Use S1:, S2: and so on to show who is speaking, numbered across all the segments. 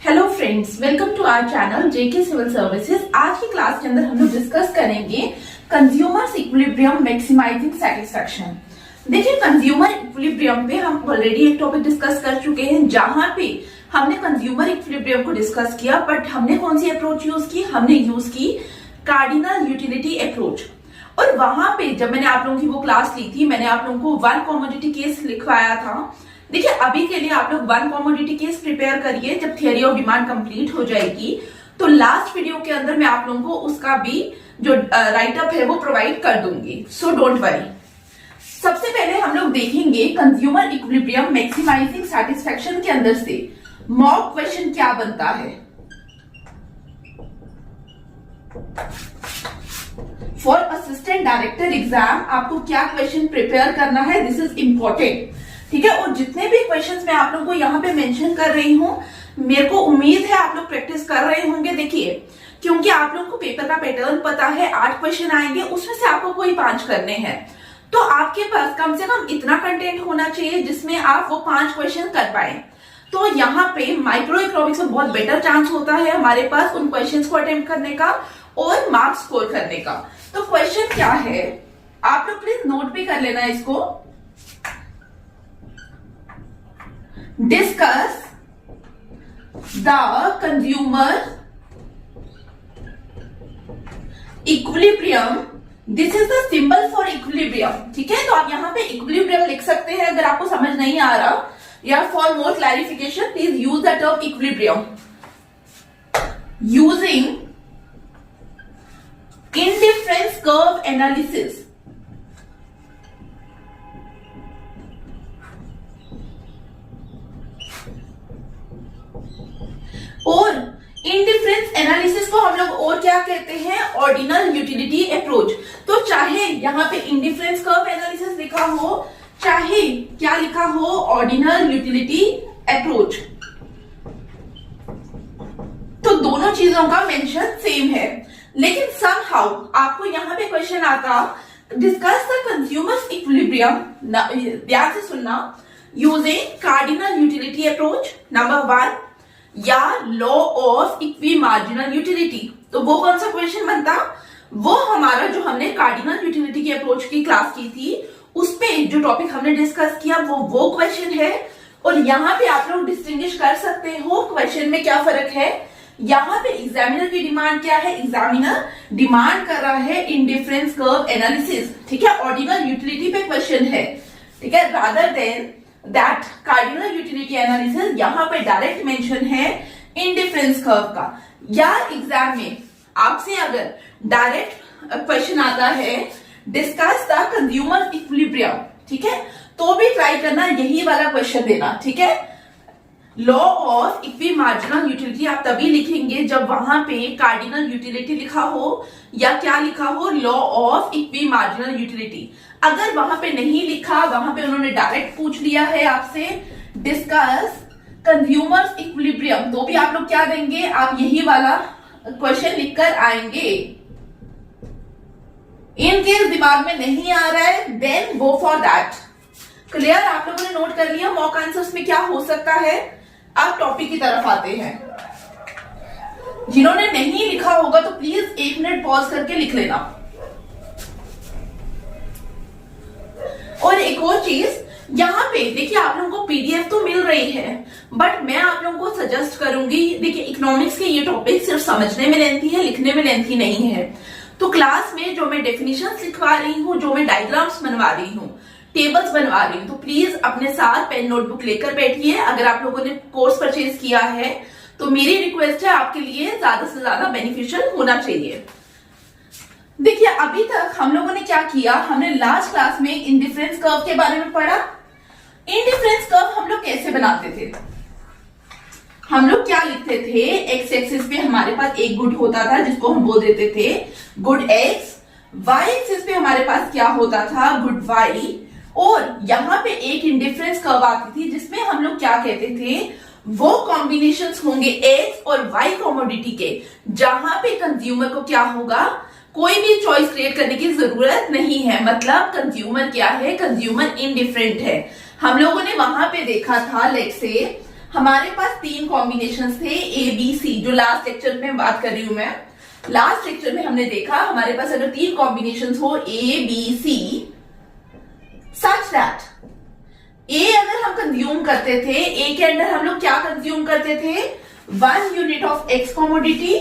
S1: Hello friends, welcome to our channel JK civil services. आज की class के अंदर हम लोग डिस्कस करेंगे कंज्यूमर्स इक्विलिब्रियम मैक्सिमाइजिंग सेटिस्फैक्शन। देखिए, कंज्यूमर इक्विलिब्रियम पे हम ऑलरेडी एक टॉपिक डिस्कस कर चुके हैं जहां पे हमने कंज्यूमर इक्विलिब्रियम को डिस्कस किया, बट हमने कौन सी अप्रोच यूज की? हमने यूज की कार्डिनल यूटिलिटी अप्रोच। और वहां पे जब मैंने आप लोगों की वो क्लास ली थी, मैंने आप लोगों को वन कमोडिटी केस लिखवाया था। देखिए, अभी के लिए आप लोग वन कमोडिटी केस प्रिपेयर करिए। जब थियरी ऑफ डिमांड कंप्लीट हो जाएगी तो लास्ट वीडियो के अंदर मैं आप लोगों को उसका भी जो राइट अप है वो प्रोवाइड कर दूंगी, सो डोंट वरी। सबसे पहले हम लोग देखेंगे कंज्यूमर इक्विलिब्रियम मैक्सिमाइजिंग सैटिस्फैक्शन के अंदर से मॉक क्वेश्चन क्या बनता है। फॉर असिस्टेंट डायरेक्टर एग्जाम आपको क्या क्वेश्चन प्रिपेयर करना है, दिस इज इंपॉर्टेंट, ठीक है। और जितने भी क्वेश्चंस मैं आप लोगों को यहाँ पे मेंशन कर रही हूँ, मेरे को उम्मीद है आप लोग प्रैक्टिस कर रहे होंगे। देखिए, क्योंकि आप लोगों को पेपर का पैटर्न पता है, 8 क्वेश्चन आएंगे, उसमें से आपको कोई 5 करने हैं, तो आपके पास कम से कम इतना कंटेंट होना चाहिए जिसमें आप वो 5 क्वेश्चन कर पाए। तो यहाँ पे माइक्रो इकोनॉमिक्स में बहुत बेटर चांस होता है हमारे पास उन क्वेश्चन को अटेम्प्ट करने का और मार्क्स स्कोर करने का। तो क्वेश्चन क्या है, आप लोग प्लीज नोट भी कर लेना इसको। Discuss the consumer equilibrium. This is the symbol for equilibrium. ठीक है, तो आप यहाँ पे equilibrium लिख सकते हैं अगर आपको समझ नहीं आ रहा, या for more clarification please use the term equilibrium. Using indifference curve analysis. और इंडिफरेंस एनालिसिस को हम लोग और क्या कहते हैं? Ordinal utility approach. तो चाहे यहाँ पे इंडिफरेंस कर्व एनालिसिस लिखा हो, चाहे क्या लिखा हो, ऑर्डिनल यूटिलिटी अप्रोच, तो दोनों चीजों का मेंशन सेम है। लेकिन समहाउ आपको यहाँ पे क्वेश्चन आता, डिस्कस द कंज्यूमर्स इक्विलिब्रियम, ध्यान से सुनना, using cardinal utility approach number 1 या law of equi marginal utility. तो वो कौन सा क्वेश्चन बनता? वो हमारा जो हमने कार्डिनल यूटिलिटी की अप्रोच की क्लास की थी, उस पे जो टॉपिक हमने डिस्कस किया वो क्वेश्चन है। और यहाँ पे आप लोग डिस्टिंग्विश कर सकते हो क्वेश्चन में क्या फर्क है। यहाँ पे एग्जामिनर की डिमांड क्या है? एग्जामिनर डिमांड कर रहा है इंडिफरेंस कर्व एनालिसिस, ठीक है, ऑर्डिनल यूटिलिटी पे क्वेश्चन है, ठीक है, rather than that cardinal utility analysis यहाँ पे डायरेक्ट मेंशन है इंडिफरेंस कर्व का। या एग्जाम में आपसे अगर डायरेक्ट क्वेश्चन आता है डिस्कस द कंज्यूमर इक्विलिब्रियम, ठीक है, तो भी ट्राई करना यही वाला क्वेश्चन देना, ठीक है। Law of equi marginal utility आप तभी लिखेंगे जब वहां पे कार्डिनल यूटिलिटी लिखा हो या क्या लिखा हो, law of equi marginal utility. अगर वहां पे नहीं लिखा, वहां पे उन्होंने डायरेक्ट पूछ लिया है आपसे डिस्कस कंज्यूमर्स इक्विलिब्रियम, तो भी आप लोग क्या देंगे? आप यही वाला क्वेश्चन लिखकर आएंगे। इन केस दिमाग में नहीं आ रहा है, then go for that. Clear? आप लोगों ने नोट कर लिया मॉक आंसर्स में क्या हो सकता है। अब टॉपिक की तरफ आते हैं। जिन्होंने नहीं लिखा होगा तो प्लीज 1 मिनट पॉज करके लिख लेना। और एक और चीज, यहाँ पे देखिए आप लोगों को पीडीएफ तो मिल रही है, बट मैं आप लोगों को सजेस्ट करूंगी, देखिए इकोनॉमिक्स के ये टॉपिक सिर्फ समझने में लेंथी है, लिखने में लेंथी नहीं है। तो क्लास में जो मैं डेफिनेशंस लिखवा रही हूँ, जो मैं डायग्राम्स बनवा रही हूँ, टेबल्स बनवा रही हूँ, तो प्लीज अपने साथ पेन नोटबुक लेकर बैठिए। अगर आप लोगों ने कोर्स परचेज किया है तो मेरी रिक्वेस्ट है आपके लिए ज्यादा से ज्यादा बेनिफिशियल होना चाहिए। देखिए, अभी तक हम लोगों ने क्या किया, हमने लास्ट क्लास में इंडिफरेंस कर्व के बारे में पढ़ा। इंडिफरेंस कर्व हम लोग कैसे बनाते थे? हम लोग क्या लिखते थे? एक्स एक्सिस पे हमारे पास एक गुड होता था जिसको हम बोल देते थे गुड एक्स, वाई एक्सिस पे हमारे पास क्या होता था? Good Y. और यहाँ पे एक इंडिफरेंस कर्व आती थी जिसमें हम लोग क्या कहते थे? वो कॉम्बिनेशंस होंगे एक्स और वाई कमोडिटी के, जहां पे कंज्यूमर को क्या होगा? कोई भी चॉइस क्रिएट करने की जरूरत नहीं है। मतलब कंज्यूमर क्या है? कंज्यूमर इनडिफरेंट है। हम लोगों ने वहां पे देखा था, लेट्स से हमारे पास 3 कॉम्बिनेशन थे ए बी सी, जो लास्ट लेक्चर में बात कर रही हूं मैं। लास्ट लेक्चर में हमने देखा हमारे पास अगर 3 कॉम्बिनेशन हो A B C, such that ए अगर हम कंज्यूम करते थे, ए के अंदर हम लोग क्या कंज्यूम करते थे, 1 unit of X commodity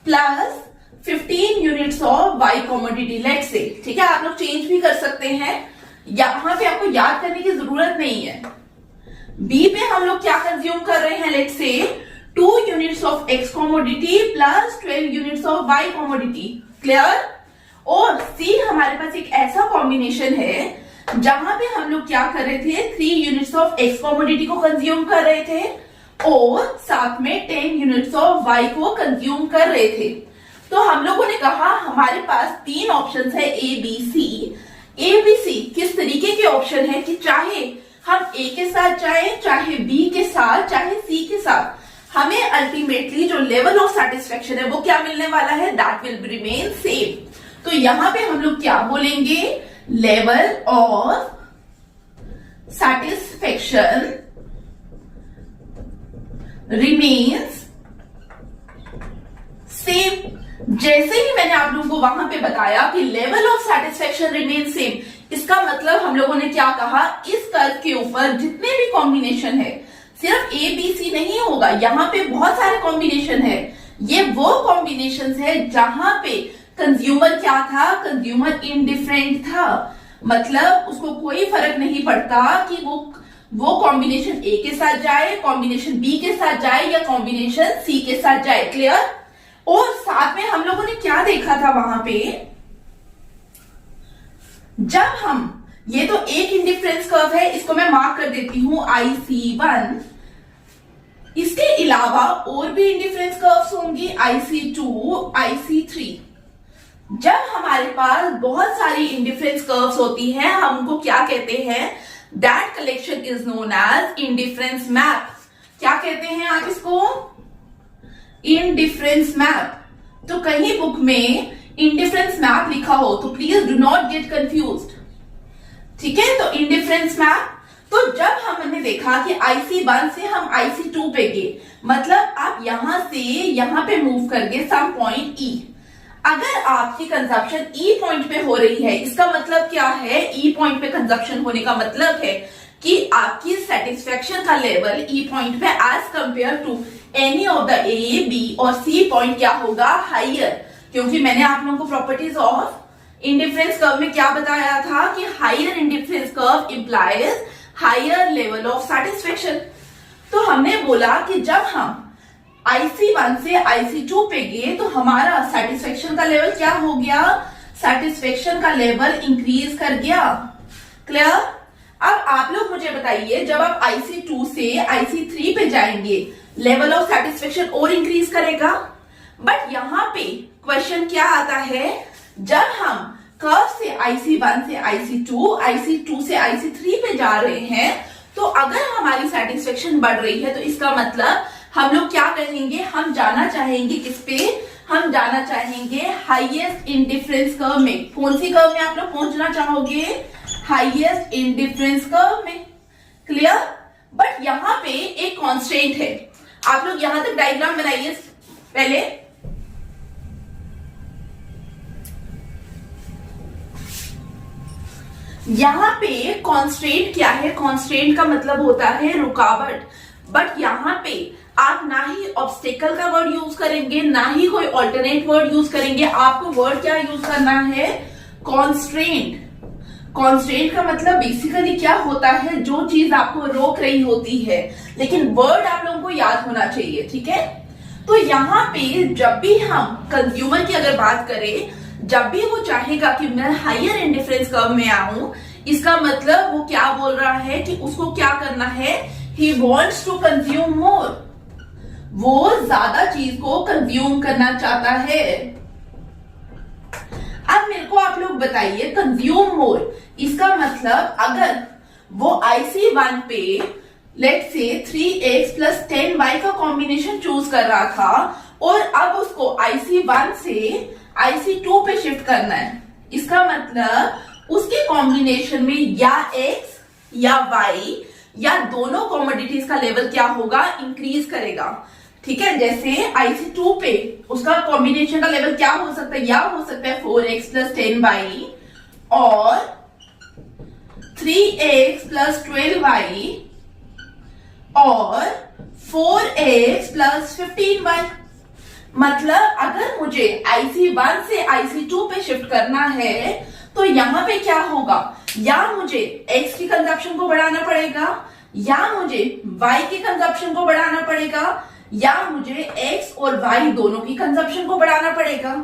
S1: plus 15 units of Y commodity, let's say. ठीक है, आप लोग चेंज भी कर सकते हैं, यहां पे आपको याद करने की जरूरत नहीं है। बी पे हम लोग क्या कंज्यूम कर रहे हैं, let's say 2 units of X commodity plus 12 units of Y commodity, clear. और सी हमारे पास एक ऐसा कॉम्बिनेशन है जहां पे हम लोग क्या कर रहे थे, 3 यूनिट्स ऑफ एक्स कॉमोडिटी को कंज्यूम कर रहे थे और साथ में 10 यूनिट्स ऑफ वाई को कंज्यूम कर रहे थे। तो हम लोगों ने कहा हमारे पास 3 ऑप्शन है A B C. A B C किस तरीके के ऑप्शन है कि चाहे हम ए के साथ जाए, चाहे बी के साथ, चाहे सी के साथ, हमें अल्टीमेटली जो लेवल ऑफ सेटिस्फेक्शन है वो क्या मिलने वाला है, दैट विल रिमेन सेम। तो यहां पे हम लोग क्या बोलेंगे, level of satisfaction remains same. जैसे ही मैंने आप लोगों को वहां पे बताया कि level of satisfaction remain same, इसका मतलब हम लोगों ने क्या कहा, इस कर्व के ऊपर जितने भी कॉम्बिनेशन है, सिर्फ ए बी सी नहीं होगा, यहां पे बहुत सारे कॉम्बिनेशन है। ये वो कॉम्बिनेशन है जहां पे कंज्यूमर क्या था, कंज्यूमर इनडिफरेंट था, मतलब उसको कोई फर्क नहीं पड़ता कि वो कॉम्बिनेशन ए के साथ जाए, कॉम्बिनेशन बी के साथ जाए या कॉम्बिनेशन सी के साथ जाए, क्लियर। और साथ में हम लोगों ने क्या देखा था वहां पे, जब हम, ये तो एक इंडिफरेंस कर्व है, इसको मैं मार्क कर देती हूं IC1। इसके अलावा और भी इंडिफरेंस कर्व्स होंगी IC2, IC3। जब हमारे पास बहुत सारी इंडिफरेंस कर्व्स होती हैं, हम उनको क्या कहते हैं, that collection is known as indifference map. क्या कहते हैं आप इसको, इंडिफरेंस मैप। तो कहीं बुक में इंडिफरेंस मैप लिखा हो तो please do not gate confused, ठीक है। तो इंडिफरेंस मैप, तो जब हमने देखा कि IC1 से हम IC2 पे गए, मतलब आप यहां से यहां पे मूव कर गए सम पॉइंट E। अगर आपकी कंजप्शन E पॉइंट पे हो रही है, इसका मतलब क्या है, E पॉइंट पे कंजप्शन होने का मतलब है कि आपकी सेटिस्फेक्शन का लेवल E पॉइंट पे as compare to any of the A, B और C पॉइंट क्या होगा, हाइयर। क्योंकि मैंने आप लोगों को प्रॉपर्टीज ऑफ इंडिफरेंस कर्व में क्या बताया था कि higher indifference curve implies higher level of satisfaction. तो हमने बोला कि जब हम IC1 से IC2 पे गए तो हमारा सेटिस्फेक्शन का लेवल क्या हो गया, सेटिस्फेक्शन का लेवल इंक्रीज कर गया, क्लियर। अब आप लोग मुझे बताइए, जब आप IC2 से IC3 पे जाएंगे, लेवल ऑफ सेटिस्फेक्शन और इंक्रीज करेगा। बट यहां पे क्वेश्चन क्या आता है, जब हम कर्व से IC1 से IC2, IC2 से IC3 पे जा रहे हैं, तो अगर हमारी सेटिस्फेक्शन बढ़ रही है तो इसका मतलब हम लोग क्या कहेंगे, हम जाना चाहेंगे किस पे, हम जाना चाहेंगे हाईएस्ट इंडिफरेंस कर्व में। कौन सी कर्व में आप लोग पहुंचना चाहोगे, हाईएस्ट इंडिफरेंस कर्व में, क्लियर। बट यहां पे एक कॉन्स्टेंट है, आप लोग यहां तक डायग्राम बनाइए पहले। यहां पे कॉन्स्टेंट क्या है, कॉन्स्टेंट का मतलब होता है रुकावट। बट यहां पे आप ना ही ऑब्स्टेकल का वर्ड यूज करेंगे, ना ही कोई ऑल्टरनेट वर्ड यूज करेंगे, आपको वर्ड क्या यूज करना है, कॉन्स्ट्रेंट। कॉन्स्ट्रेंट का मतलब बेसिकली क्या होता है, जो चीज आपको रोक रही होती है, लेकिन वर्ड आप लोगों को याद होना चाहिए, ठीक है। तो यहाँ पे जब भी हम कंज्यूमर की अगर बात करें, जब भी वो चाहेगा कि मैं हाइयर इंडिफरेंस कर्व में आऊं, इसका मतलब वो क्या बोल रहा है कि उसको क्या करना है, he wants to consume more, वो ज्यादा चीज को कंज्यूम करना चाहता है। अब मेरे को आप लोग बताइए, कंज्यूम मोर इसका मतलब अगर वो IC1 पे let's say 3x plus 10y का कॉम्बिनेशन चूज कर रहा था और अब उसको IC1 से IC2 पे शिफ्ट करना है, इसका मतलब उसके कॉम्बिनेशन में या x या y या दोनों कॉमोडिटीज का लेवल क्या होगा, इंक्रीज करेगा। ठीक है, जैसे IC2 पे उसका कॉम्बिनेशन का लेवल क्या हो सकता है, या हो सकता है 4x + 10y और 3x + 12y और 4x + 15y। मतलब अगर मुझे IC1 से IC2 पे शिफ्ट करना है तो यहां पे क्या होगा, या मुझे x की कंजप्शन को बढ़ाना पड़ेगा, या मुझे y की कंजप्शन को बढ़ाना पड़ेगा, या मुझे x और y दोनों की कंजप्शन को बढ़ाना पड़ेगा।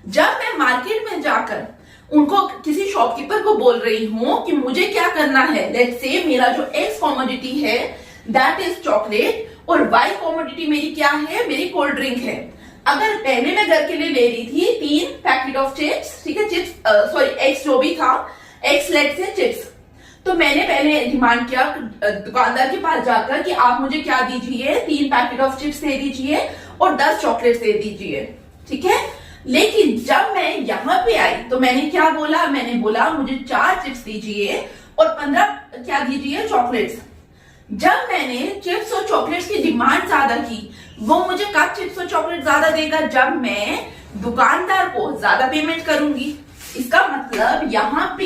S1: जब मैं मार्केट में जाकर उनको किसी शॉपकीपर को बोल रही हूं कि मुझे क्या करना है, लेट्स से मेरा जो x कॉमोडिटी है दैट इज चॉकलेट और y कॉमोडिटी मेरी क्या है, मेरी कोल्ड ड्रिंक है। अगर पहले मैं घर के लिए ले रही थी 3 पैकेट ऑफ चिप्स, ठीक है, चिप्स सॉरी एक्स जो भी था, एक्स लेट से चिप्स, तो मैंने पहले डिमांड किया दुकानदार के पास जाकर कि आप मुझे क्या दीजिए, 3 पैकेट ऑफ चिप्स दे दीजिए और 10 चॉकलेट दे दीजिए। ठीक है, लेकिन जब मैं यहाँ पे आई तो मैंने क्या बोला, मैंने बोला मुझे 4 चिप्स दीजिए और 15 क्या दीजिए, चॉकलेट्स। जब मैंने चिप्स और चॉकलेट्स की डिमांड ज्यादा की, वो मुझे कब चिप्स और चॉकलेट ज्यादा देगा, जब मैं दुकानदार को ज्यादा पेमेंट करूंगी। इसका मतलब यहाँ पे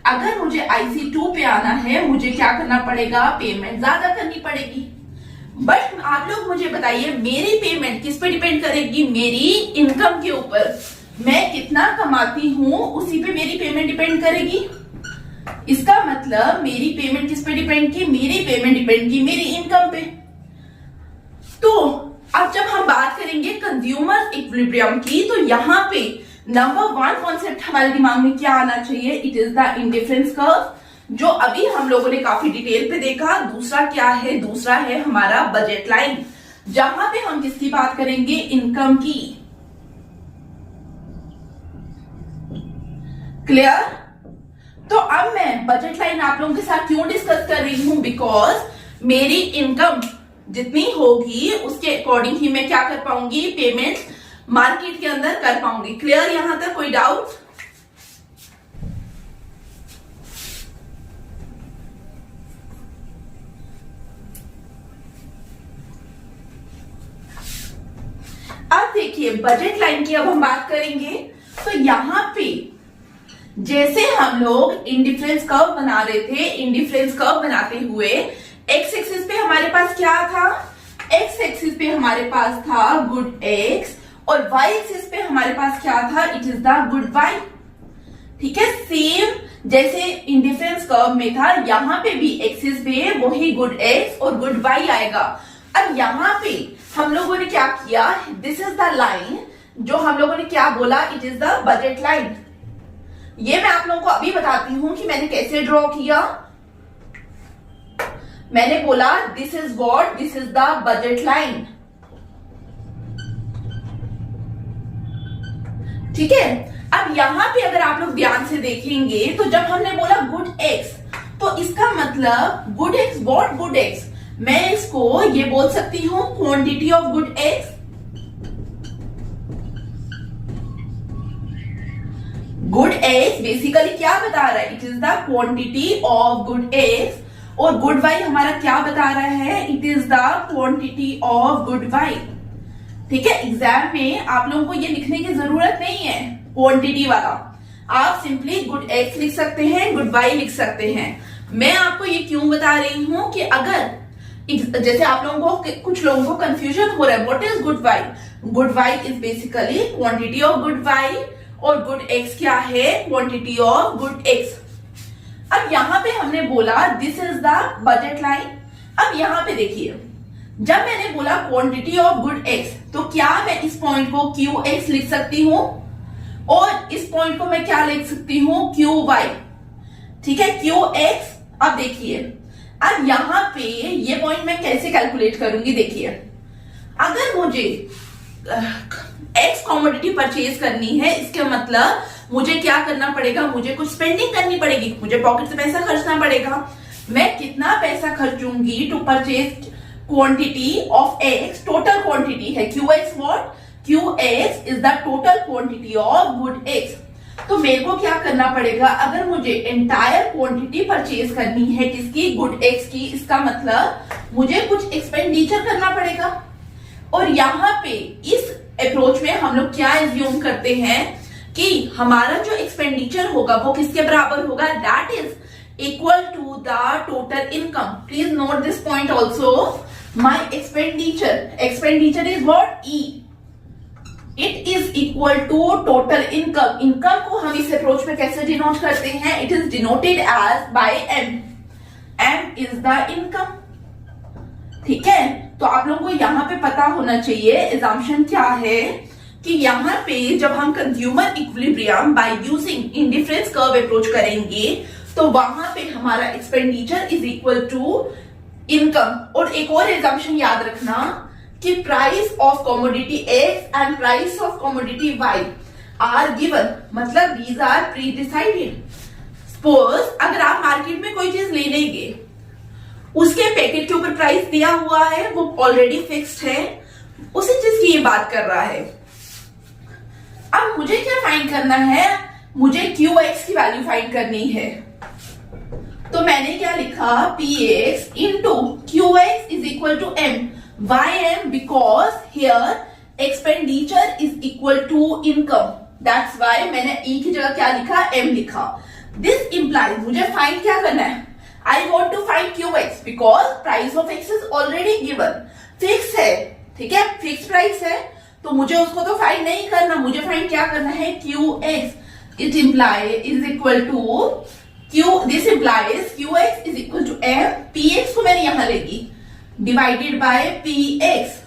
S1: अगर मुझे IC2 पे आना है, मुझे क्या करना पड़ेगा, पेमेंट ज्यादा करनी पड़ेगी। बट आप लोग मुझे बताइए, मेरी पेमेंट किस पे डिपेंड करेगी, मेरी इनकम के ऊपर। मैं कितना कमाती हूँ उसी पे मेरी पेमेंट डिपेंड करेगी। इसका मतलब मेरी पेमेंट किस पे डिपेंड की, मेरी पेमेंट डिपेंड की मेरी इनकम पे। तो अब जब हम बात करेंगे कंज्यूमर इक्विलिब्रियम की, तो यहाँ पे नंबर 1 कॉन्सेप्ट हमारे दिमाग में क्या आना चाहिए, it is the indifference curve, जो अभी हम लोगों ने काफी डिटेल पे देखा। दूसरा क्या है, दूसरा है हमारा बजट लाइन, जहां पे हम किसकी बात करेंगे, इनकम की। क्लियर? तो अब मैं बजट लाइन आप लोगों के साथ क्यों डिस्कस कर रही हूं, बिकॉज मेरी इनकम जितनी होगी उसके अकॉर्डिंग ही मैं क्या कर पाऊंगी, पेमेंट मार्केट के अंदर कर पाऊंगी। क्लियर यहां तक, कोई डाउट? अब देखिए बजट लाइन की अब हम बात करेंगे। तो यहां पे जैसे हम लोग इंडिफरेंस कर्व बना रहे थे, इंडिफरेंस कर्व बनाते हुए एक्स एक्सिस पे हमारे पास क्या था, एक्स एक्सिस पे हमारे पास था गुड एक्स और वाई एक्सिस पे हमारे पास क्या था, it is the good Y. ठीक है, सेम जैसे इंडिफरेंस कर्व में था, यहां पे भी एक्सिस पे वही गुड एक्स और गुड वाई आएगा। अब यहां पे हम लोगों ने क्या किया, दिस इज द लाइन जो हम लोगों ने क्या बोला, it is the budget line. ये मैं आप लोगों को अभी बताती हूं कि मैंने कैसे ड्रॉ किया। मैंने बोला this is what, this is the budget line. ठीक है, अब यहां पे अगर आप लोग ध्यान से देखेंगे तो जब हमने बोला गुड एक्स, तो इसका मतलब good X what, good X, मैं इसको ये बोल सकती हूं quantity of good X. Good X basically क्या बता रहा है, it is the quantity of good X, और गुड वाई हमारा क्या बता रहा है, it is the quantity of good Y. ठीक है, एग्जाम में आप लोगों को ये लिखने की जरूरत नहीं है क्वांटिटी वाला, आप सिंपली गुड एक्स लिख सकते हैं, गुड वाई लिख सकते हैं। मैं आपको ये क्यों बता रही हूं कि अगर जैसे आप लोगों को, कुछ लोगों को कंफ्यूजन हो रहा है, what is good Y, good Y is basically quantity of good Y और गुड एक्स क्या है, क्वांटिटी ऑफ गुड एक्स। अब यहां पे हमने बोला this is the budget line. अब यहां पे देखिए, जब मैंने बोला क्वांटिटी ऑफ गुड एक्स, तो क्या मैं इस पॉइंट को क्यू एक्स लिख सकती हूं और इस पॉइंट को मैं क्या लिख सकती हूं, क्यू वाई। ठीक है, क्यू एक्स। अब देखिए, अब यहां पे ये पॉइंट मैं कैसे कैलकुलेट करूंगी, देखिए अगर मुझे एक्स कॉमोडिटी परचेज करनी है, इसका मतलब मुझे क्या करना पड़ेगा, मुझे कुछ स्पेंडिंग करनी पड़ेगी, मुझे पॉकेट से पैसा खर्चना पड़ेगा। मैं कितना पैसा खर्चूंगी to purchase quantity of X, total quantity है Q X what, Q X is the total quantity of good X. तो मेरे को क्या करना पड़ेगा, अगर मुझे एंटायर क्वांटिटी परचेज करनी है किसकी, गुड एक्स की, इसका मतलब मुझे कुछ एक्सपेंडिचर करना पड़ेगा। और यहाँ पे इस अप्रोच में हम लोग क्या एज्यूम करते हैं कि हमारा जो एक्सपेंडिचर होगा वो किसके बराबर होगा, that is equal to the total income. Please note this point also, my expenditure is what, E, it is equal to total income. Income को हम इस अप्रोच में कैसे डिनोट करते हैं, it is denoted as by M, M is the income. ठीक है, तो आप लोगों को यहाँ पे पता होना चाहिए एजम्पशन क्या है कि यहाँ पे जब हम consumer equilibrium by using indifference curve approach करेंगे तो वहां पे हमारा expenditure is equal to income. और एक और एजम्पशन याद रखना कि price of commodity X and price of commodity Y are given, मतलब these are pre decided. Suppose अगर आप मार्केट में कोई चीज लेने गए, उसके पैकेट के ऊपर प्राइस दिया हुआ है, वो ऑलरेडी फिक्स्ड है, उसी चीज की ये बात कर रहा है। अब मुझे क्या फाइंड करना है, मुझे क्यू एक्स की वैल्यू फाइंड करनी है। तो मैंने क्या लिखा, P X into Q X is equal to M. Y M, because here expenditure is equal to income, that's why मैंने ई की जगह क्या लिखा, एम लिखा। दिस इंप्लाइज मुझे फाइंड क्या करना है, I want to find QX because price of X is already given, fix है, ठीक है, फिक्स प्राइस है, तो मुझे उसको तो फाइंड नहीं करना, मुझे फाइंड क्या करना है, QX। It implies is equal to Q, this implies QX is equal to M, PX को मैंने यहां लेगी डिवाइडेड बाय PX।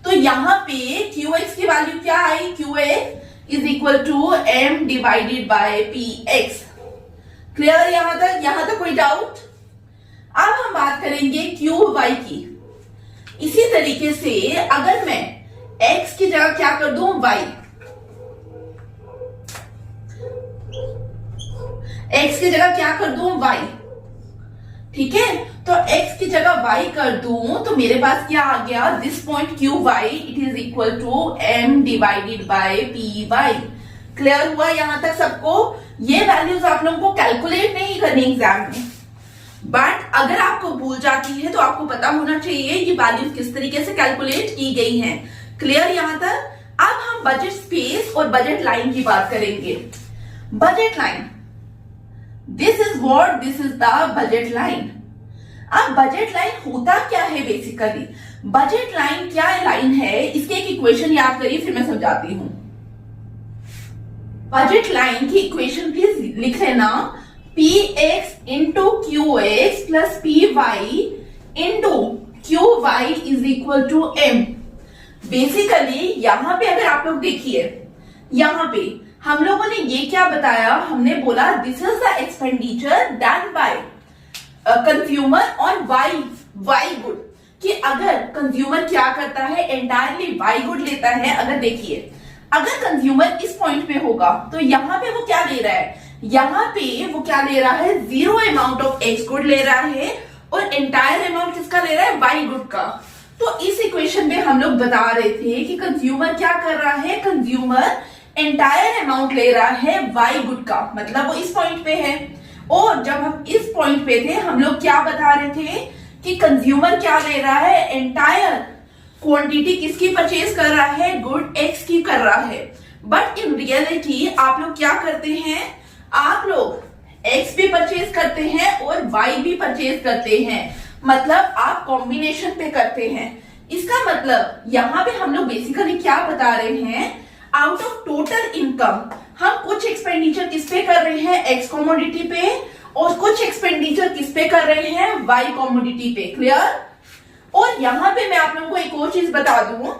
S1: तो यहां पे QX की वैल्यू क्या आई, QX is equal to M divided bye PX। Clear यहां तक कोई डाउट? अब हम बात करेंगे क्यू वाई की। इसी तरीके से अगर मैं x की जगह क्या कर दूं, y, x की जगह क्या कर दूं, y, ठीक है, तो x की जगह y कर दूं तो मेरे पास क्या आ गया, this point Q Y it is equal to m divided by P Y. Clear हुआ यहां तक सबको? ये वैल्यूज आप लोगों को कैलकुलेट नहीं करनी एग्जाम में, बट अगर आपको भूल जाती है तो आपको पता होना चाहिए ये वैल्यूज किस तरीके से कैलकुलेट की गई हैं। क्लियर यहां तक? अब हम बजट स्पेस और बजट लाइन की बात करेंगे। Budget line, this is what, this is the budget line. अब बजट लाइन होता क्या है बेसिकली, बजट लाइन क्या लाइन है, इसके एक इक्वेशन याद करिए फिर मैं समझाती हूं। बजट लाइन की इक्वेशन प्लीज लिख लेना, P X into Q X plus P Y into Q Y is equal to M. Basically यहां पे अगर आप लोग देखिए, यहां पे हम लोगों ने ये क्या बताया, हमने बोला this is the expenditure done by consumer on Y good, कि अगर कंज्यूमर क्या करता है, एंटायरली वाई गुड लेता है। अगर देखिए, अगर कंज्यूमर इस पॉइंट पे होगा तो यहाँ पे वो क्या ले रहा है, यहाँ पे वो क्या ले रहा है, zero amount of x good ले रहा है और एंटायर अमाउंट किसका ले रहा है, वाई गुड का। तो इस इक्वेशन में हम लोग बता रहे थे कि कंज्यूमर क्या कर रहा है, कंज्यूमर एंटायर अमाउंट ले रहा है वाई गुड का, मतलब वो इस पॉइंट पे है। और जब हम इस पॉइंट पे थे हम लोग क्या बता रहे थे कि कंज्यूमर क्या ले रहा है, एंटायर क्वांटिटी किसकी परचेज कर रहा है, गुड एक्स की कर रहा है। बट इन रियलिटी आप लोग क्या करते हैं, आप लोग एक्स भी परचेज करते हैं और वाई भी परचेज करते हैं, मतलब आप कॉम्बिनेशन पे करते हैं। इसका मतलब यहाँ पे हम लोग बेसिकली क्या बता रहे हैं, आउट ऑफ टोटल इनकम हम कुछ एक्सपेंडिचर किस पे कर रहे हैं, एक्स कॉमोडिटी पे, और कुछ एक्सपेंडिचर किस पे कर रहे हैं, वाई कॉमोडिटी पे। क्लियर? और यहां पे मैं आप लोगों को एक और चीज बता दूं,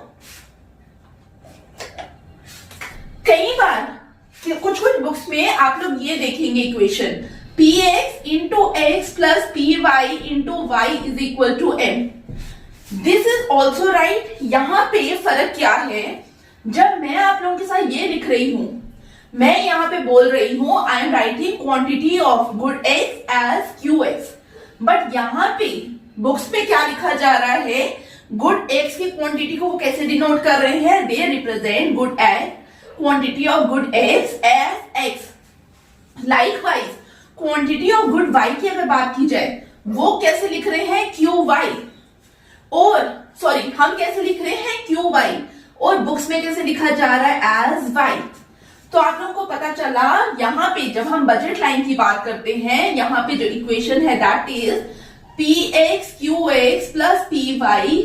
S1: कई बार कुछ बुक्स में आप लोग ये देखेंगे equation, P X into X plus P Y into Y is equal to M. This is also right. यहां पे फर्क क्या है, जब मैं आप लोगों के साथ ये लिख रही हूं, मैं यहां पे बोल रही हूं I am writing quantity of good X as Q X, but यहां पे बुक्स पे क्या लिखा जा रहा है, गुड एक्स की क्वांटिटी को वो कैसे डिनोट कर रहे हैं, they represent good X quantity of good X as X. Likewise quantity of good Y की अगर बात की जाए, वो कैसे लिख रहे हैं, क्यू वाई, और सॉरी हम कैसे लिख रहे हैं, क्यू वाई, और बुक्स में कैसे लिखा जा रहा है, एज वाई। तो आप लोगों को पता चला यहां पे जब हम बजट लाइन की बात करते हैं, यहां पे जो इक्वेशन है that is P X Q X plus P Y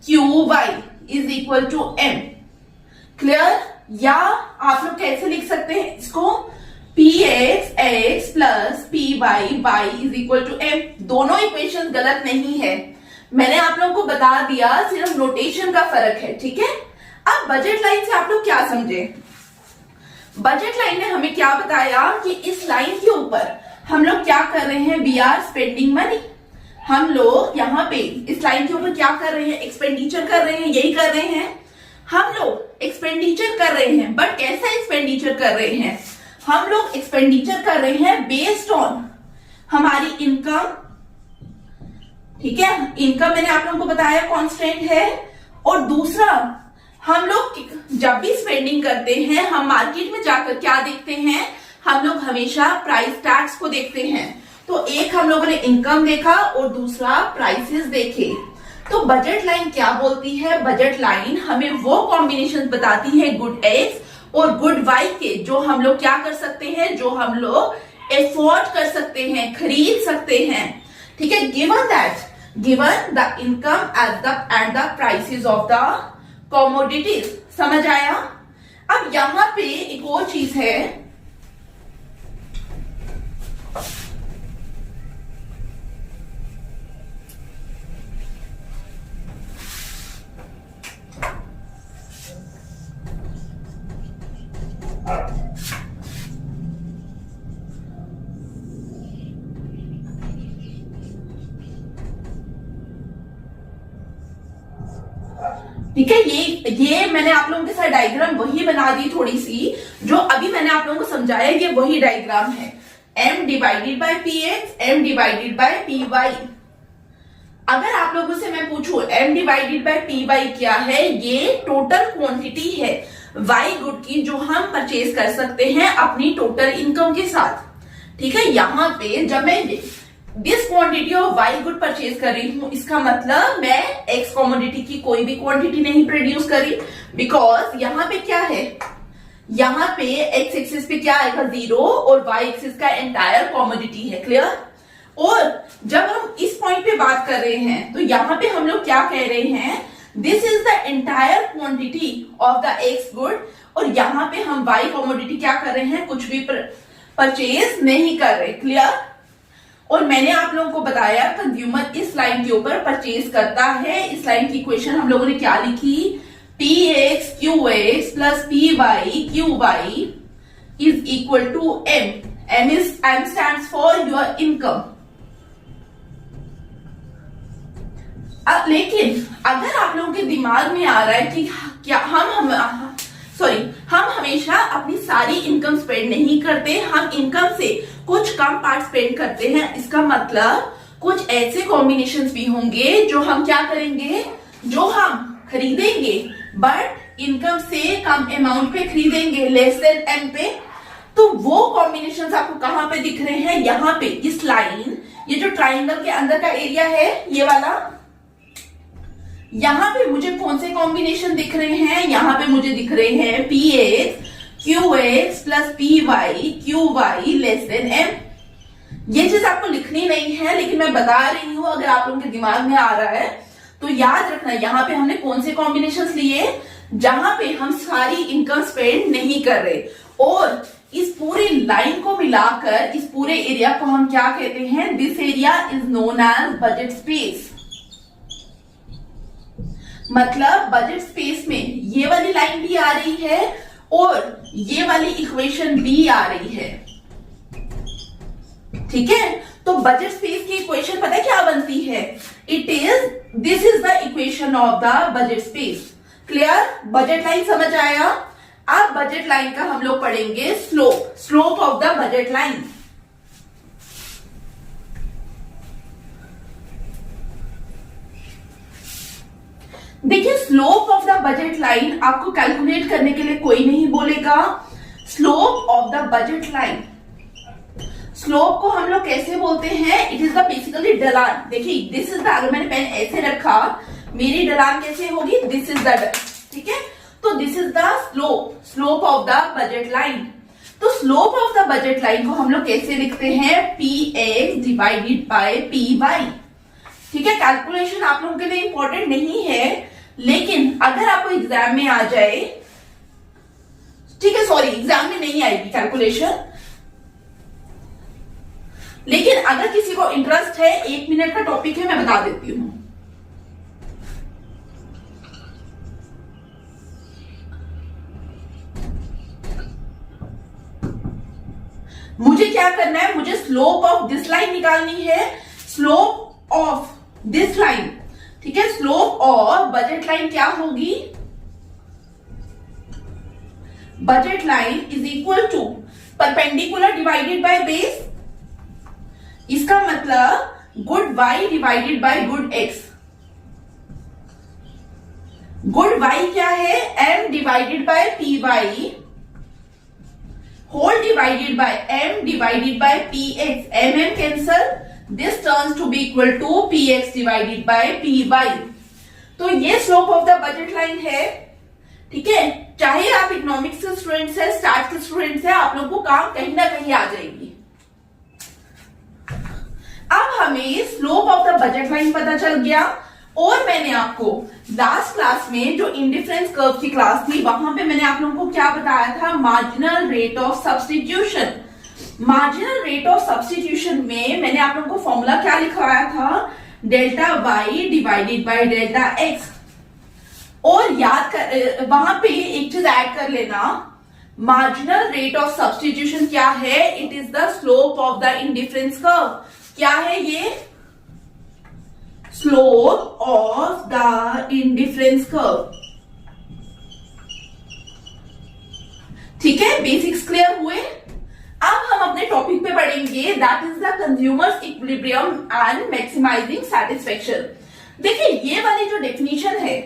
S1: Q Y is equal to M. Clear? या आप लोग कैसे लिख सकते हैं इसको, P X X plus P Y Y is equal to M. दोनों इक्वेशन गलत नहीं है, मैंने आप लोगों को बता दिया, सिर्फ नोटेशन का फर्क है, ठीक है। अब बजट लाइन से आप लोग क्या समझे, बजट लाइन ने हमें क्या बताया कि इस लाइन के ऊपर हम लोग क्या कर रहे हैं, वी आर स्पेंडिंग मनी। हम लोग यहाँ पे इस लाइन के ऊपर क्या कर रहे हैं, एक्सपेंडिचर कर रहे हैं, यही कर रहे हैं हम लोग, एक्सपेंडिचर कर रहे हैं। बट कैसा एक्सपेंडिचर कर रहे हैं, हम लोग एक्सपेंडिचर कर रहे हैं बेस्ड ऑन हमारी इनकम, ठीक है। इनकम मैंने आप लोगों को बताया कांस्टेंट है। और दूसरा, हम लोग जब भी स्पेंडिंग करते हैं, हम मार्केट में जाकर क्या देखते हैं, हम लोग हमेशा प्राइस टैग्स को देखते हैं। तो एक हम लोगों ने इनकम देखा और दूसरा प्राइसेस देखे। तो बजट लाइन क्या बोलती है, बजट लाइन हमें वो कॉम्बिनेशन बताती है गुड एक्स और गुड वाई के, जो हम लोग क्या कर सकते हैं, जो हम लोग एफोर्ड कर सकते हैं, खरीद सकते हैं, ठीक है। Given the income at the prices of the commodities. समझ आया? अब यहां पे एक और चीज है, ठीक है। ये मैंने आप लोगों के साथ डायग्राम वही बना दी थोड़ी सी, जो अभी मैंने आप लोगों को समझाया, ये वही डायग्राम है। m divided by P X, m divided by P Y. अगर आप लोगों से मैं पूछूं m divided by P Y क्या है, ये टोटल क्वांटिटी है वाई गुड की जो हम परचेज कर सकते हैं अपनी टोटल इनकम के साथ, ठीक है। यहां पे जब मैं this quantity of Y good purchase कर रही हूं, इसका मतलब मैं एक्स कॉमोडिटी की कोई भी क्वांटिटी नहीं प्रोड्यूस करी, बिकॉज यहां पे क्या है, यहां पे एक्स एक्सिस पे क्या आएगा, 0, और वाई एक्सिस का एंटायर कॉमोडिटी है। क्लियर? और जब हम इस पॉइंट पे बात कर रहे हैं, तो यहां पे हम लोग क्या कह रहे हैं, this is the entire quantity of the x good, और यहां पे हम वाई कॉमोडिटी क्या कर रहे हैं, कुछ भी परचेज नहीं कर रहे। क्लियर? और मैंने आप लोगों को बताया कंज्यूमर इस लाइन के ऊपर परचेज करता है। इस लाइन की इक्वेशन हम लोगों ने क्या लिखी, P X Q X plus P Y Q Y is equal to M. M stands for your income. लेकिन अगर आप लोगों के दिमाग में आ रहा है कि क्या हम हमेशा अपनी सारी इनकम स्पेंड नहीं करते, हम इनकम से कुछ कम पार्ट स्पेंड करते हैं, इसका मतलब कुछ ऐसे कॉम्बिनेशंस भी होंगे जो हम क्या करेंगे, जो हम खरीदेंगे बट इनकम से कम अमाउंट पे खरीदेंगे, लेस देन एम पे। तो वो कॉम्बिनेशंस आपको कहां पे दिख रहे हैं, यहां पे इस लाइन, ये जो ट्राइंगल के अंदर का एरिया है ये वाला, यहां पे मुझे कौन से कॉम्बिनेशन दिख रहे हैं, यहां पे मुझे दिख रहे हैं P X Q X plus P Y Q Y less than M. ये चीज आपको लिखनी नहीं है, लेकिन मैं बता रही हूं, अगर आप लोगों के दिमाग में आ रहा है तो याद रखना, यहां पे हमने कौन से कॉम्बिनेशन लिए, जहां पे हम सारी इनकम स्पेंड नहीं कर रहे। और इस पूरी लाइन को मिलाकर इस पूरे एरिया को हम क्या कहते हैं, this area is known as budget space. मतलब बजट स्पेस में ये वाली लाइन भी आ रही है और ये वाली इक्वेशन भी आ रही है, ठीक है। तो बजट स्पेस की इक्वेशन पता है क्या बनती है, this is the equation of the budget space. Clear? Budget line समझ आया? अब बजट लाइन का हम लोग पढ़ेंगे slope of the budget line. देखिए slope of the budget line आपको कैलकुलेट करने के लिए कोई नहीं बोलेगा। Slope of the budget line, slope को हम लोग कैसे बोलते हैं? इट इज द बेसिकली ढलान। देखिए दिस इज द, अगर मैंने पेन ऐसे रखा, मेरी ढलान कैसे होगी? दिस इज द, ठीक है, तो this is the slope of the budget line. तो slope of the budget line को हम लोग कैसे लिखते हैं? px divided by py। ठीक है, कैलकुलेशन आप लोगों के लिए इंपॉर्टेंट नहीं है, लेकिन अगर आपको एग्जाम में आ जाए, ठीक है, सॉरी एग्जाम में नहीं आएगी कैलकुलेशन, लेकिन अगर किसी को इंटरेस्ट है, 1 मिनट का टॉपिक है, मैं बता देती हूं। मुझे क्या करना है? मुझे स्लोप ऑफ दिस लाइन निकालनी है, स्लोप ऑफ दिस लाइन, ठीक है। स्लोप ऑफ बजट लाइन क्या होगी? Budget line is equal to perpendicular divided by base. इसका मतलब good y divided by good x। Good y क्या है? m divided by py whole divided by m divided by px. mm cancel, this turns to be equal to px divided by py। तो ये slope of the budget line है, ठीक है। चाहे आप economics के स्टूडेंट्स है, स्टैट्स के स्टूडेंट्स है, आप लोगों को काम कहीं ना कहीं आ जाएगी। अब हमें slope of the budget line पता चल गया, और मैंने आपको लास्ट क्लास में जो इंडिफरेंस कर्व की क्लास थी, वहां पे मैंने आप लोगों को क्या बताया था? Marginal rate of substitution. Marginal rate of substitution में मैंने आप लोगों को फॉर्मूला क्या लिखवाया था? Delta Y divided by delta X. और याद कर, वहां पे एक चीज ऐड कर लेना, मार्जिनल रेट ऑफ सब्स्टिट्यूशन क्या है? It is the slope of the indifference curve. क्या है ये? Slope of the indifference curve. ठीक है, बेसिक्स क्लियर हुए। अब हम अपने टॉपिक पे पढ़ेंगे, that is the consumers equilibrium and maximising satisfaction. देखिए ये वाली जो डेफिनेशन है,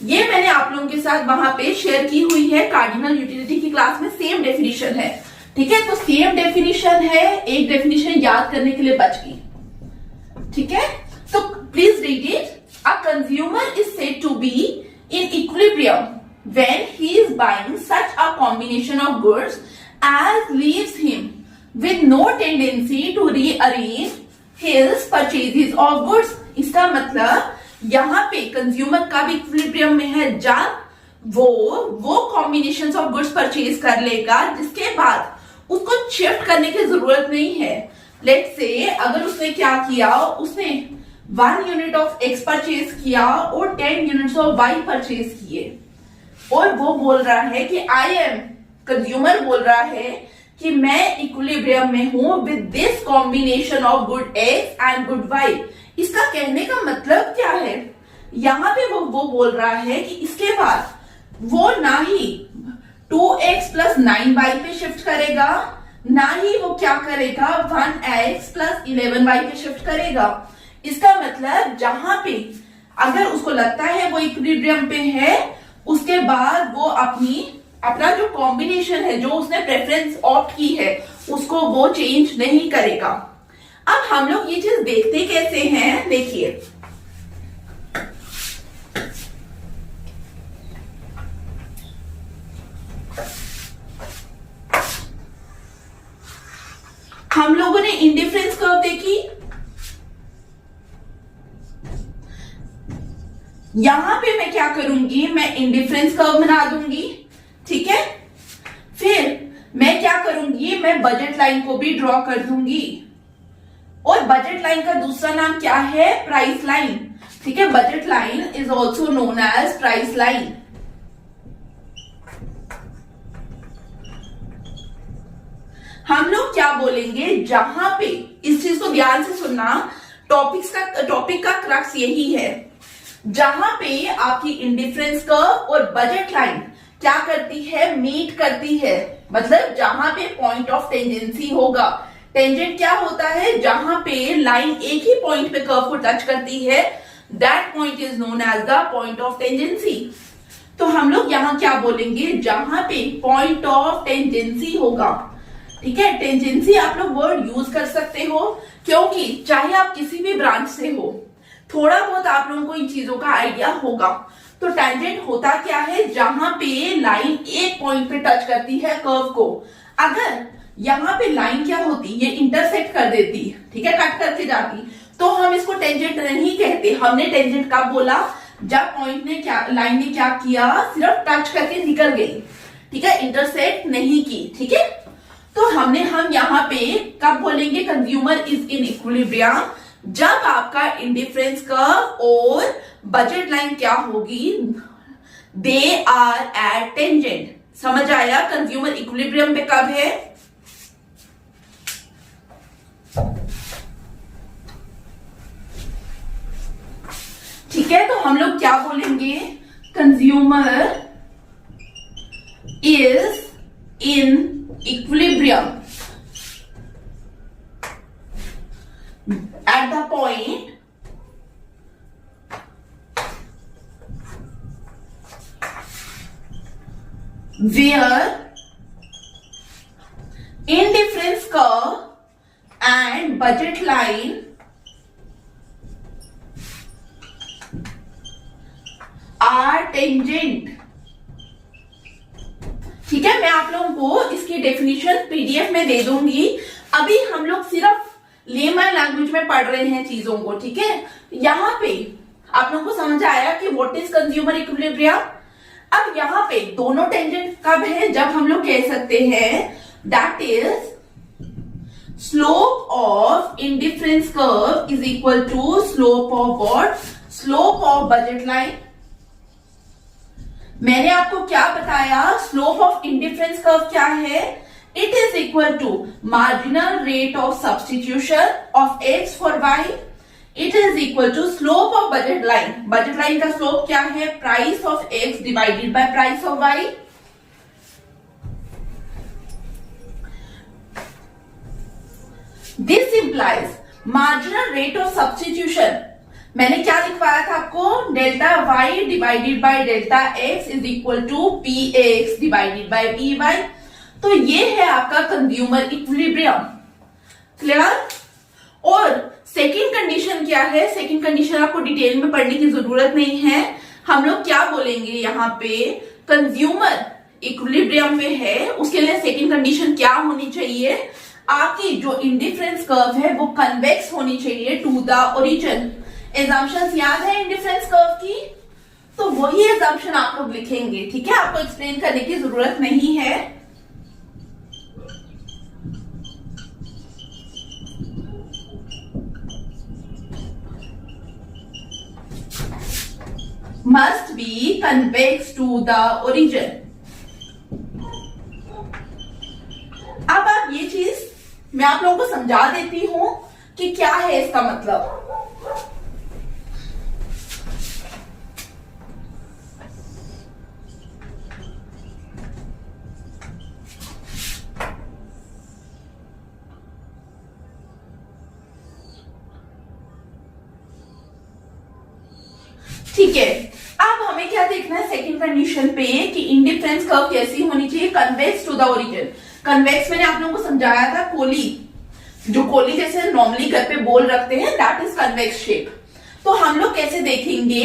S1: ये मैंने आप लोगों के साथ वहां पे शेयर की हुई है, कार्डिनल यूटिलिटी की क्लास में सेम डेफिनेशन है, ठीक है। तो सेम डेफिनेशन है, एक डेफिनेशन याद करने के लिए बच गई, ठीक है। So please read it. A consumer is said to be in equilibrium when he is buying such a combination of goods as leaves him with no tendency to rearrange his purchases of goods. इसका मतलब यहाँ पे consumer का भी equilibrium में है, जब वो कॉम्बिनेशन ऑफ गुड्स परचेज कर लेगा जिसके बाद उसको शिफ्ट करने की जरूरत नहीं है। लेट्स से अगर उसने क्या किया, उसने 1 यूनिट ऑफ एक्स परचेज किया और 10 यूनिट्स ऑफ वाई परचेज किए, और वो बोल रहा है कि आई एम, कंज्यूमर बोल रहा है कि मैं इक्विलिब्रियम में हूं with this combination of good X and good Y. इसका कहने का मतलब क्या है? यहां पे वो बोल रहा है कि इसके बाद वो ना ही 2x प्लस 9y पे शिफ्ट करेगा, ना ही वो क्या करेगा 1x प्लस 11y पे शिफ्ट करेगा। इसका मतलब जहां पे अगर उसको लगता है वो इक्विलिब्रियम पे है, उसके बाद वो अपना जो कॉम्बिनेशन है, जो उसने प्रेफरेंस ऑप्ट की है, उसको वो चेंज नहीं करेगा। अब हम लोग ये चीज देखते कैसे हैं, देखिए हम लोगों ने इंडिफरेंस कर्व देखी, यहां पे मैं क्या करूंगी, मैं इंडिफरेंस कर्व बना दूंगी, ठीक है। फिर मैं क्या करूंगी, मैं बजट लाइन को भी ड्रॉ कर दूंगी, और बजट लाइन का दूसरा नाम क्या है? प्राइस लाइन, ठीक है। Budget line is also known as price line. हम लोग क्या बोलेंगे, जहां पे, इस चीज को ध्यान से सुनना, टॉपिक का क्रक्स यही है, जहां पे आपकी इंडिफरेंस कर्व और बजट लाइन क्या करती है, मीट करती है, मतलब जहां पे पॉइंट ऑफ टेंजेंसी होगा। टेंजेंट क्या होता है? जहां पे लाइन एक ही पॉइंट पे कर्व को टच करती है, that point is known as the point of tangency. तो हम लोग यहाँ क्या बोलेंगे, जहां पे पॉइंट ऑफ टेंजेंसी होगा, ठीक है। टेंजेंसी आप लोग वर्ड यूज कर सकते हो, क्योंकि चाहे आप किसी भी ब्रांच से हो, थोड़ा बहुत आप लोगों को इन चीजों का आइडिया होगा। तो टेंजेंट होता क्या है, जहां पे लाइन एक पॉइंट पे टच करती है कर्व को। अगर यहाँ पे लाइन क्या होती, ये इंटरसेक्ट कर देती, ठीक है, कट करके जाती, तो हम इसको टेंजेंट नहीं कहते। हमने टेंजेंट कब बोला, जब पॉइंट ने क्या, लाइन ने क्या किया, सिर्फ टच करके निकल गई, ठीक है, इंटरसेक्ट नहीं की, ठीक है। तो हम यहाँ पे कब बोलेंगे कंज्यूमर इज इन इक्विलिब्रियम, जब आपका इंडिफरेंस कर्व और बजट लाइन क्या होगी, दे आर एट टेंजेंट। समझ आया, कंज्यूमर इक्विलिब्रियम पे कब है। ठीक है, तो हम लोग क्या बोलेंगे, consumer is in equilibrium at the point where indifference curve and budget line are tangent। ठीक है, मैं आप लोगों को इसकी डेफिनेशन पीडीएफ में दे दूंगी। अभी हम लोग सिर्फ लेमन लैंग्वेज में पढ़ रहे हैं चीजों को, ठीक है। यहाँ पे आप लोगों को समझ आया कि व्हाट इज कंज्यूमर इक्विलिब्रियम। अब यहाँ पे दोनों टेंजेंट कब है, जब हम लोग कह सकते हैं that is slope of indifference curve is equal to slope of what, slope of budget line. मैंने आपको क्या बताया, स्लोप ऑफ इंडिफरेंस कर्व क्या है, it is equal to marginal rate of substitution of x for y. It is equal to slope of budget line. Budget line का slope क्या है, price of x divided by price of y. This implies marginal rate of substitution. मैंने क्या लिखवाया था आपको, delta y divided by delta x is equal to px divided by py। तो ये है आपका कंज्यूमर इक्विलिब्रियम, क्लियर। और सेकंड कंडीशन क्या है, सेकंड कंडीशन आपको डिटेल में पढ़ने की जरूरत नहीं है। हम लोग क्या बोलेंगे, यहाँ पे कंज्यूमर इक्विलिब्रियम पे है, उसके लिए सेकंड कंडीशन क्या होनी चाहिए, आपकी जो इंडिफरेंस कर्व है वो कन्वेक्स होनी चाहिए टू द ओरिजिन। एजम्पशंस याद है इंडिफरेंस कर्व की, तो वही एजम्पशन आप लोग लिखेंगे, ठीक है, आपको एक्सप्लेन करने की जरूरत नहीं है। must be convex to the origin। अब आप ये चीज मैं आप लोगों को समझा देती हूं कि क्या है इसका मतलब। ठीक है, अब हमें क्या देखना है सेकंड कंडीशन पे कि इंडिफरेंस कर्व कैसी होनी चाहिए, convex to the origin. Convex मैंने आप लोगों को समझाया था, कोली, जो कोली जैसे नॉर्मली घर पे बोल रखते हैं, दैट इज कन्वेक्स शेप। तो हम लोग कैसे देखेंगे,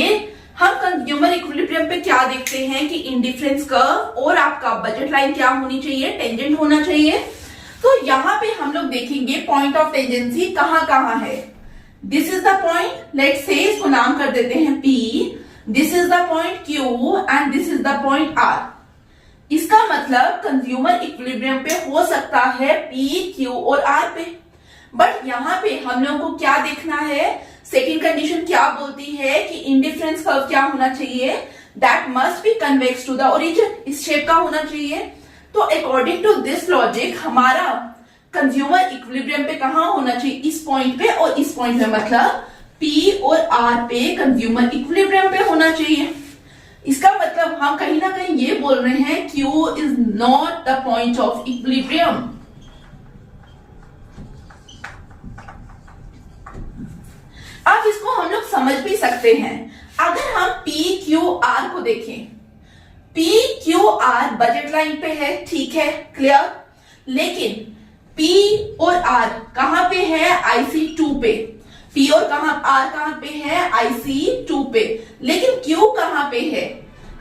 S1: हम कंज्यूमर इक्विलिब्रियम पे क्या देखते हैं कि इंडिफरेंस कर्व और आपका बजट लाइन क्या होनी चाहिए, टेंजेंट होना चाहिए। तो यहाँ पे हम लोग देखेंगे पॉइंट ऑफ टेंजेंसी कहां कहां है। This is the point, let's say इसको नाम कर देते हैं P, this is the point Q and this is the point R। इसका मतलब कंज्यूमर इक्विलिब्रियम पे हो सकता है P, Q और R पे, बट यहाँ पे हम लोगों को क्या देखना है, सेकेंड कंडीशन क्या बोलती है कि इंडिफरेंस कर्व क्या होना चाहिए, that must be convex to the origin, इस शेप का होना चाहिए। तो अकॉर्डिंग टू दिस लॉजिक हमारा कंज्यूमर इक्विलिब्रियम पे कहां होना चाहिए, इस पॉइंट पे और इस पॉइंट पे, मतलब P और R पे कंज्यूमर इक्विलिब्रियम पे होना चाहिए। इसका मतलब हम कहीं ना कहीं ये बोल रहे हैं Q is not the point of equilibrium. अब इसको हम लोग समझ भी सकते हैं। अगर हम पी क्यू आर को देखें, P Q R budget line पे है, ठीक है, क्लियर। लेकिन पी और आर कहां पे है? आईसी 2 पे। पी और आर कहां पे है? आईसी 2 पे। लेकिन क्यू कहां पे है?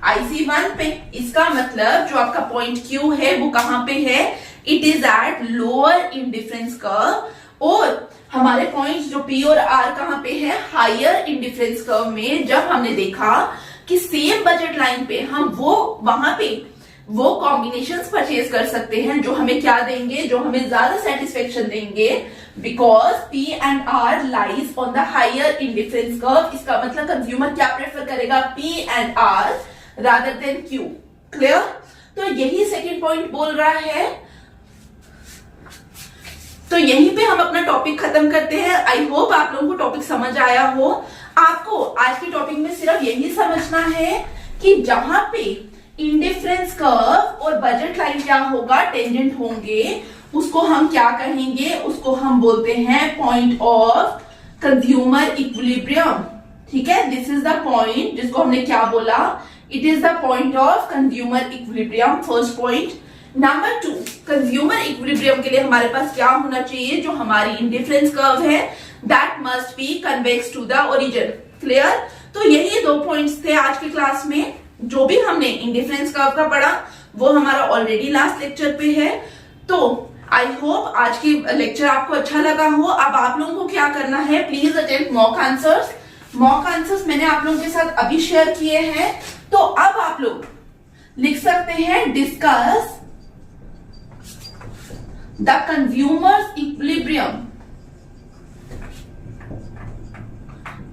S1: आईसी 1 पे। इसका मतलब जो आपका पॉइंट क्यू है वो कहां पे है? It is at lower in difference curve. और हमारे पॉइंट्स जो पी और आर कहां पे है? हायर इन डिफरेंस कर्व में। जब हमने देखा कि सेम बजट लाइन पे हम वहां पे वो कॉम्बिनेशंस परचेज कर सकते हैं जो हमें क्या देंगे, जो हमें ज्यादा सेटिस्फेक्शन देंगे, because P and R lies on the higher indifference curve. इसका मतलब कंज्यूमर क्या प्रेफर करेगा? P and R rather than Q. Clear? तो यही सेकेंड पॉइंट बोल रहा है। तो यहीं पे हम अपना टॉपिक खत्म करते हैं। आई होप आप लोगों को टॉपिक समझ आया हो। आपको आज के टॉपिक में सिर्फ यही समझना है कि जहां पे इंडिफरेंस कर्व और बजट लाइन क्या होगा? टेंजेंट होंगे। उसको हम क्या कहेंगे? उसको हम बोलते हैं पॉइंट ऑफ कंज्यूमर इक्विलिब्रियम। ठीक है, दिस इज द पॉइंट जिसको हमने क्या बोला? It is the point of consumer equilibrium, first point. Number 2, consumer equilibrium के लिए हमारे पास क्या होना चाहिए? जो हमारी इंडिफरेंस कर्व है that must be convex to the origin. Clear? तो यही 2 पॉइंट्स थे आज की क्लास में। जो भी हमने इंडिफरेंस कर्व का पढ़ा वो हमारा ऑलरेडी लास्ट लेक्चर पे है। तो आई होप आज की लेक्चर आपको अच्छा लगा हो। अब आप लोगों को क्या करना है? Please attempt mock answers. Mock answers मैंने आप लोगों के साथ अभी शेयर किए हैं। तो अब आप लोग लिख सकते हैं discuss the consumers equilibrium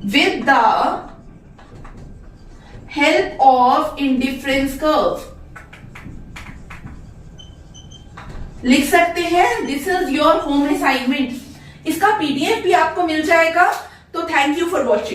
S1: with the help of indifference curve। लिख सकते हैं। This is your home assignment. इसका पीडीएफ भी आपको मिल जाएगा। तो थैंक यू फॉर वॉचिंग।